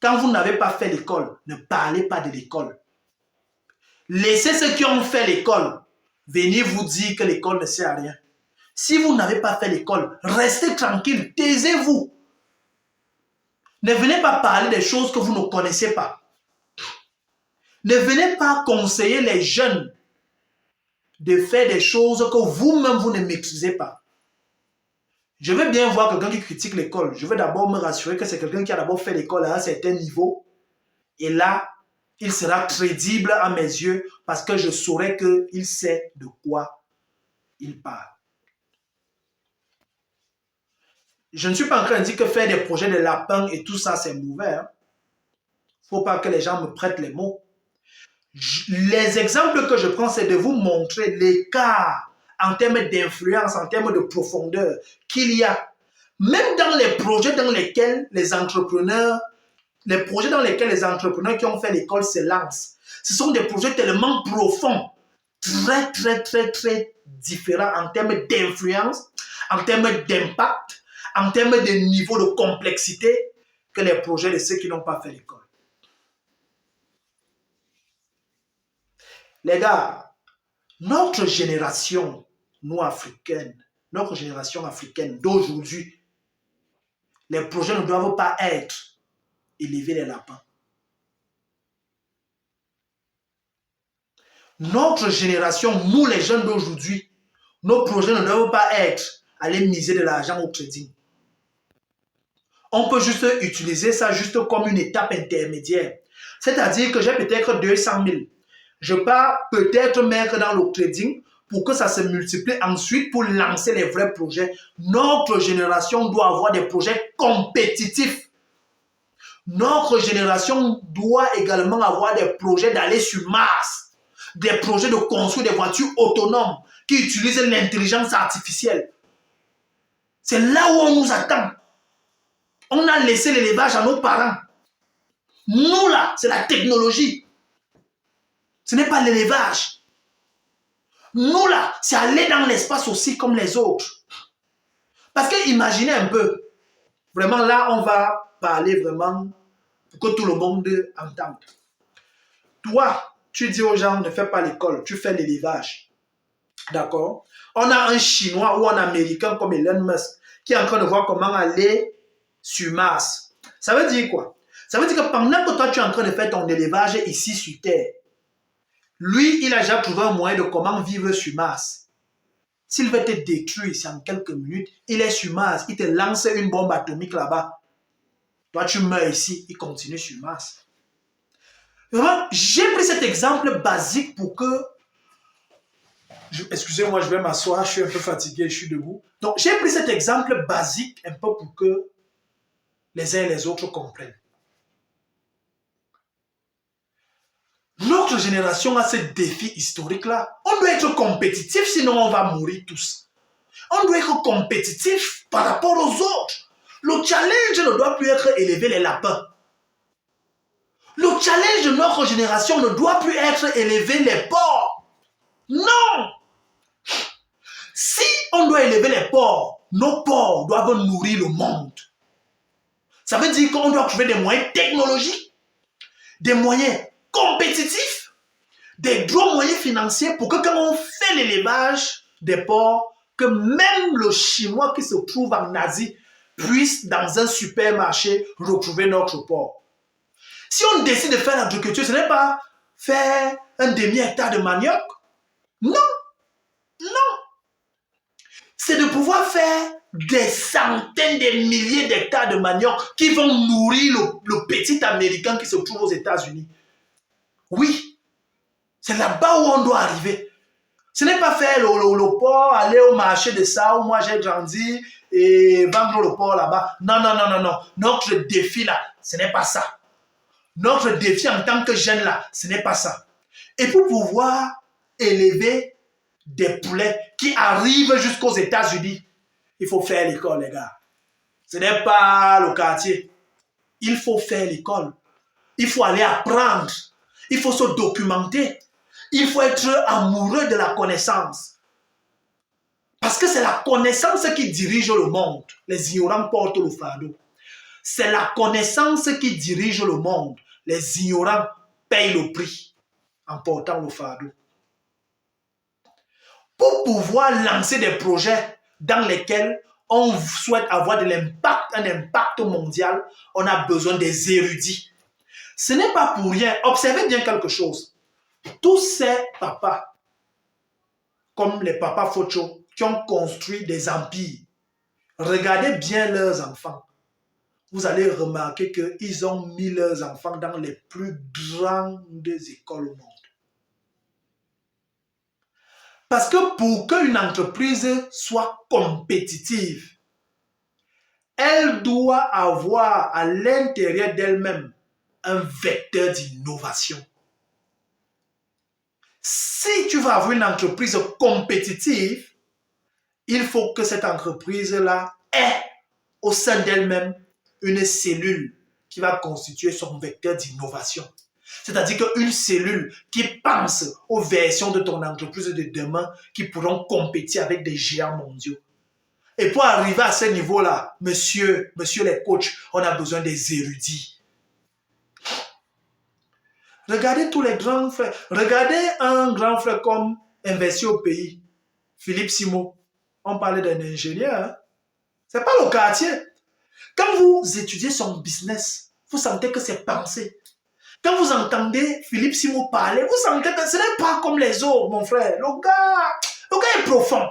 Quand vous n'avez pas fait l'école, ne parlez pas de l'école. Laissez ceux qui ont fait l'école venir vous dire que l'école ne sert à rien. Si vous n'avez pas fait l'école, restez tranquille, taisez-vous. Ne venez pas parler des choses que vous ne connaissez pas. Ne venez pas conseiller les jeunes de faire des choses que vous-même vous ne maîtrisez pas. Je veux bien voir quelqu'un qui critique l'école. Je veux d'abord me rassurer que c'est quelqu'un qui a d'abord fait l'école à un certain niveau. Et là, il sera crédible à mes yeux parce que je saurai qu'il sait de quoi il parle. Je ne suis pas en train de dire que faire des projets de lapins et tout ça, c'est mauvais. Il ne faut pas que les gens me prêtent les mots. Les exemples que je prends, c'est de vous montrer l'écart en termes d'influence, en termes de profondeur qu'il y a. Même dans les projets dans lesquels les entrepreneurs qui ont fait l'école se lancent, ce sont des projets tellement profonds, très, très, très, très différents en termes d'influence, en termes d'impact, en termes de niveau de complexité que les projets de ceux qui n'ont pas fait l'école. Les gars, notre génération, nous africaines, notre génération africaine d'aujourd'hui, les projets ne doivent pas être élever les lapins. Notre génération, nous les jeunes d'aujourd'hui, nos projets ne doivent pas être aller miser de l'argent au trading. On peut juste utiliser ça juste comme une étape intermédiaire. C'est-à-dire que j'ai peut-être 200 000. Je pars peut-être mettre dans le trading pour que ça se multiplie ensuite pour lancer les vrais projets. Notre génération doit avoir des projets compétitifs. Notre génération doit également avoir des projets d'aller sur Mars, des projets de construire des voitures autonomes qui utilisent l'intelligence artificielle. C'est là où on nous attend. On a laissé l'élevage à nos parents. Nous là, c'est la technologie. Ce n'est pas l'élevage. Nous là, c'est aller dans l'espace aussi comme les autres. Parce que imaginez un peu, vraiment là, on va parler vraiment pour que tout le monde entende. Toi, tu dis aux gens ne fais pas l'école, tu fais l'élevage. D'accord? On a un Chinois ou un Américain comme Elon Musk qui est en train de voir comment aller sur Mars. Ça veut dire quoi? Ça veut dire que pendant que toi tu es en train de faire ton élevage ici sur Terre, lui, il a déjà trouvé un moyen de comment vivre sur Mars. S'il veut te détruire ici en quelques minutes, il est sur Mars, il te lance une bombe atomique là-bas. Toi, tu meurs ici, il continue sur Mars. Vraiment, j'ai pris cet exemple basique pour que... Excusez-moi, je vais m'asseoir, je suis un peu fatigué, je suis debout. Donc, j'ai pris cet exemple basique un peu pour que les uns et les autres comprennent. Notre génération a ce défi historique-là. On doit être compétitif, sinon on va mourir tous. On doit être compétitif par rapport aux autres. Le challenge ne doit plus être élever les lapins. Le challenge de notre génération ne doit plus être élever les porcs. Non! Si on doit élever les porcs, nos porcs doivent nourrir le monde. Ça veut dire qu'on doit trouver des moyens technologiques, des moyens compétitifs, des gros moyens financiers pour que quand on fait l'élevage des porcs, que même le Chinois qui se trouve en Asie puisse dans un supermarché retrouver notre porc. Si on décide de faire l'agriculture, ce n'est pas faire un demi-hectare de manioc. Non, non. C'est de pouvoir faire des centaines de milliers d'hectares de manioc qui vont nourrir le petit Américain qui se trouve aux États-Unis. Oui, c'est là-bas où on doit arriver. Ce n'est pas faire le porc, aller au marché de ça où moi j'ai grandi et vendre le porc là-bas. Non, non, non, non, non. Notre défi là, ce n'est pas ça. Notre défi en tant que jeune là, ce n'est pas ça. Et pour pouvoir élever des poulets qui arrivent jusqu'aux États-Unis, il faut faire l'école, les gars. Ce n'est pas le quartier. Il faut faire l'école. Il faut aller apprendre. Il faut se documenter. Il faut être amoureux de la connaissance. Parce que c'est la connaissance qui dirige le monde. Les ignorants portent le fardeau. C'est la connaissance qui dirige le monde. Les ignorants payent le prix en portant le fardeau. Pour pouvoir lancer des projets dans lesquels on souhaite avoir de l'impact, un impact mondial, on a besoin des érudits. Ce n'est pas pour rien. Observez bien quelque chose. Tous ces papas, comme les papas Focho, qui ont construit des empires, regardez bien leurs enfants. Vous allez remarquer qu'ils ont mis leurs enfants dans les plus grandes écoles au monde. Parce que pour qu'une entreprise soit compétitive, elle doit avoir à l'intérieur d'elle-même un vecteur d'innovation. Si tu vas avoir une entreprise compétitive, il faut que cette entreprise-là ait au sein d'elle-même une cellule qui va constituer son vecteur d'innovation. C'est-à-dire qu'une cellule qui pense aux versions de ton entreprise de demain qui pourront compétir avec des géants mondiaux. Et pour arriver à ce niveau-là, monsieur les coachs, on a besoin des érudits. Regardez tous les grands frères. Regardez un grand frère comme investi au pays, Philippe Simo. On parlait d'un ingénieur. Hein? C'est pas le quartier. Quand vous étudiez son business, vous sentez que c'est pensé. Quand vous entendez Philippe Simo parler, vous sentez que ce n'est pas comme les autres, mon frère. Le gars est profond.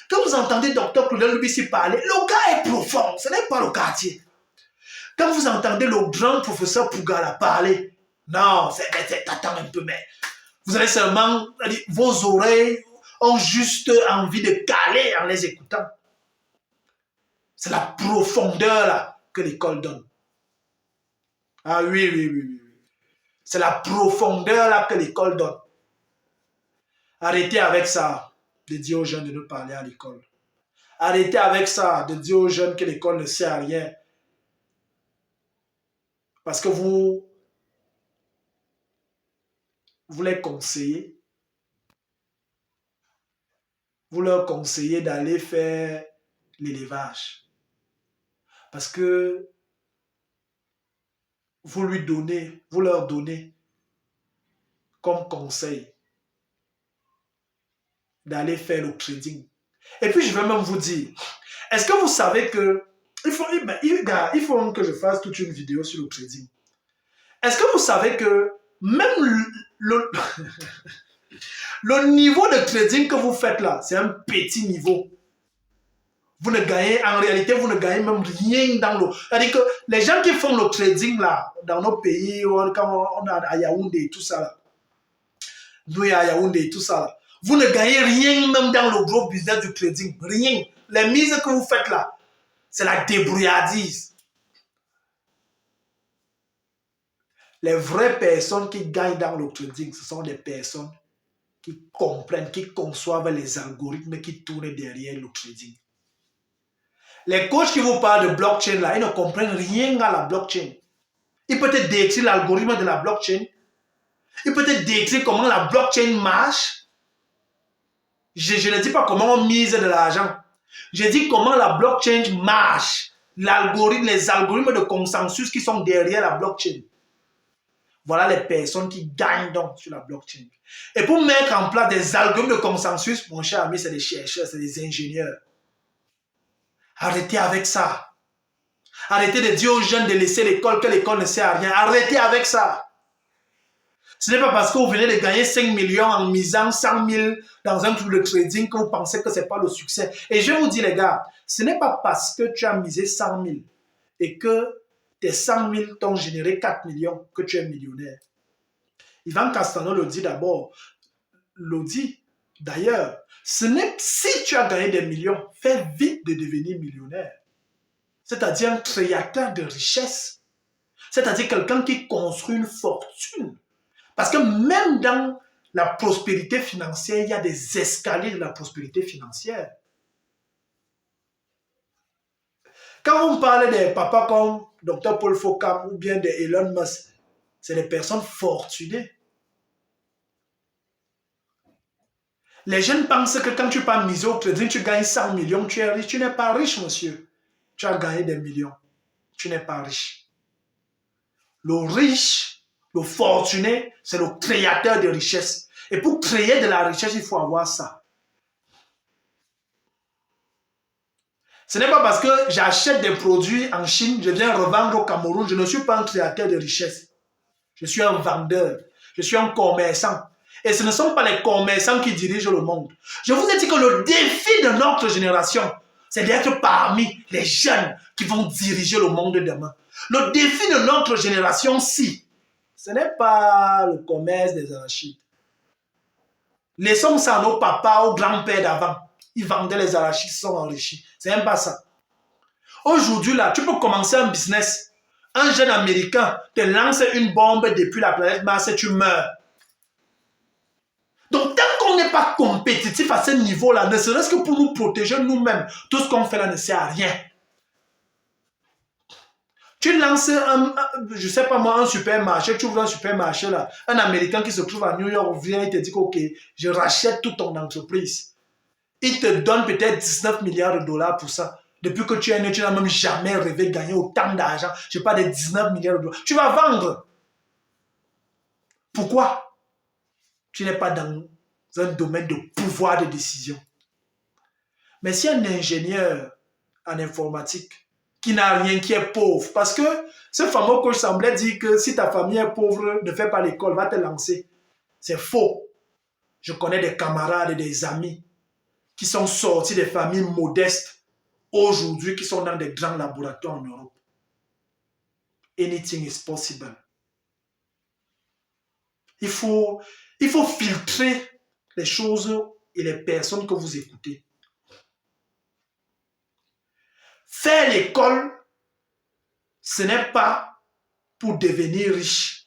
Quand vous entendez Dr Claudel Lubissi parler, le gars est profond. Ce n'est pas le quartier. Quand vous entendez le grand professeur Pougala parler, non, attends un peu, mais vous allez seulement, vos oreilles ont juste envie de caler en les écoutant. C'est la profondeur là que l'école donne. Ah oui. C'est la profondeur là que l'école donne. Arrêtez avec ça de dire aux jeunes de ne parler à l'école. Arrêtez avec ça de dire aux jeunes que l'école ne sert à rien. Parce que vous les conseillez. Vous leur conseillez d'aller faire l'élevage. Parce que vous leur donnez comme conseil d'aller faire le trading. Et puis je vais même vous dire, est-ce que vous savez que il faut que je fasse toute une vidéo sur le trading. Est-ce que vous savez que même le niveau de trading que vous faites là, c'est un petit niveau. Vous ne gagnez, en réalité, vous ne gagnez même rien dans l'eau. C'est-à-dire que les gens qui font le trading là, dans nos pays, quand on a à Yaoundé et tout ça là, nous à Yaoundé et tout ça là, vous ne gagnez rien même dans le gros business du trading. Rien. Les mises que vous faites là, c'est la débrouillardise. Les vraies personnes qui gagnent dans le trading, ce sont des personnes qui comprennent, qui conçoivent les algorithmes qui tournent derrière le trading. Les coachs qui vous parlent de blockchain, là, ils ne comprennent rien à la blockchain. Ils peuvent te décrire l'algorithme de la blockchain. Ils peuvent te décrire comment la blockchain marche. Je ne dis pas comment on mise de l'argent. Je dis comment la blockchain marche. Les algorithmes de consensus qui sont derrière la blockchain. Voilà les personnes qui gagnent donc sur la blockchain. Et pour mettre en place des algorithmes de consensus, mon cher ami, c'est des chercheurs, c'est des ingénieurs. Arrêtez avec ça. Arrêtez de dire aux jeunes de laisser l'école, que l'école ne sert à rien. Arrêtez avec ça. Ce n'est pas parce que vous venez de gagner 5 millions en misant 100 000 dans un truc de trading que vous pensez que ce n'est pas le succès. Et je vous dis les gars, ce n'est pas parce que tu as misé 100 000 et que tes 100 000 t'ont généré 4 millions que tu es millionnaire. Ivan Castano le dit d'abord. Le dit d'ailleurs. Si tu as gagné des millions, fais vite de devenir millionnaire. C'est-à-dire un créateur de richesse. C'est-à-dire quelqu'un qui construit une fortune. Parce que même dans la prospérité financière, il y a des escaliers de la prospérité financière. Quand on parle des papas comme Dr Paul Fokam ou bien de Elon Musk, c'est des personnes fortunées. Les jeunes pensent que quand tu pars miser au crédit, tu gagnes 100 millions, tu es riche. Tu n'es pas riche, monsieur. Tu as gagné des millions. tu n'es pas riche. Le riche, le fortuné, c'est le créateur de richesse. Et pour créer de la richesse, il faut avoir ça. Ce n'est pas parce que j'achète des produits en Chine, je viens revendre au Cameroun, je ne suis pas un créateur de richesse. Je suis un vendeur, je suis un commerçant. Et ce ne sont pas les commerçants qui dirigent le monde. Je vous ai dit que le défi de notre génération, c'est d'être parmi les jeunes qui vont diriger le monde demain. Le défi de notre génération-ci, ce n'est pas le commerce des arachides. Laissons ça à nos papas, aux grands-pères d'avant. Ils vendaient les arachides, ils sont enrichis. C'est même pas ça. Aujourd'hui, là, tu peux commencer un business. Un jeune Américain te lance une bombe depuis la planète Mars et tu meurs. Donc, tant qu'on n'est pas compétitif à ce niveau-là, ne serait-ce que pour nous protéger nous-mêmes, tout ce qu'on fait là ne sert à rien. Tu lances je sais pas moi, un supermarché, tu ouvres un supermarché là, un Américain qui se trouve à New York vient et te dit que ok, je rachète toute ton entreprise. Il te donne peut-être 19 milliards de dollars pour ça. Depuis que tu es né, tu n'as même jamais rêvé de gagner autant d'argent. Je parle de 19 milliards de dollars. Tu vas vendre. Pourquoi? Tu n'es pas dans un domaine de pouvoir de décision. Mais si un ingénieur en informatique qui n'a rien, qui est pauvre, parce que ce fameux coach semblait dire que si ta famille est pauvre, ne fais pas l'école, va te lancer. C'est faux. Je connais des camarades et des amis qui sont sortis des familles modestes aujourd'hui, qui sont dans des grands laboratoires en Europe. Anything is possible. Il faut filtrer les choses et les personnes que vous écoutez. Faire l'école, ce n'est pas pour devenir riche.